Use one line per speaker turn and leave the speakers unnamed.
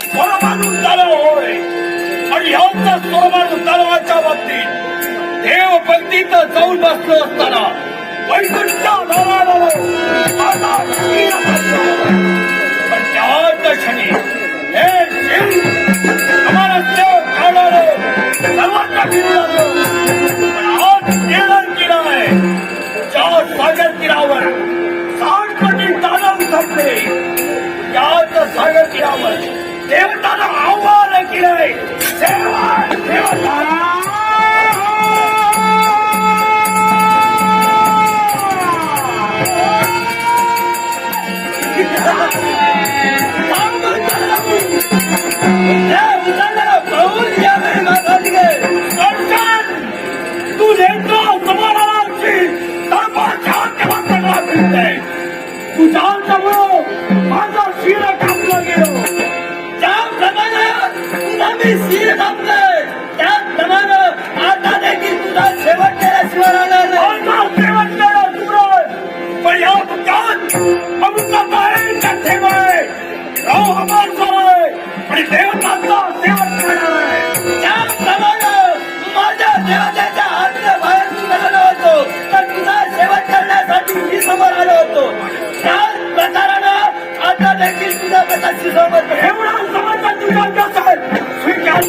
स्वरमानून झालं होय. आणि ह्यांचा स्वरमानून तलावाच्या बाबतीत देव पंक्तीत जाऊन बसलो असताना वैकुंठ धावालो. पण त्याच क्षणी हे आम्हाला देव काढावं सर्वांना फिरू लागलो. पण आज केळर किनारे ज्या सागर तीरावर 60 कोटी दानव संपले, त्याच सागर तीरावर देवताला आव्हान केलंय. देवता तू नेमका समाराची तुझ्याजवळ माझा शिर कापला गेलो. त्याप्रमाणे तुझा मी शिर कापलंय. त्याप्रमाणे आता देखील तुझा शेवट केल्याशिवाय राहणार नाही. शेवट केला तुझं. पण या मुद्द्यात अमृताचा ठेवाय राव हमार आणि देवतांचा शेवट करणार आहे. त्याप्रमाणे माझ्या देवतेच्या हातच्या बाहेर निघालो होतो, तर तुझा शेवट करण्यासाठी मी समोर आलो होतो. त्याच प्रकारानं आता देखील तुझ्या प्रकारची समज एवढा समज तुझ्या अभ्यास आहे. स्वीकार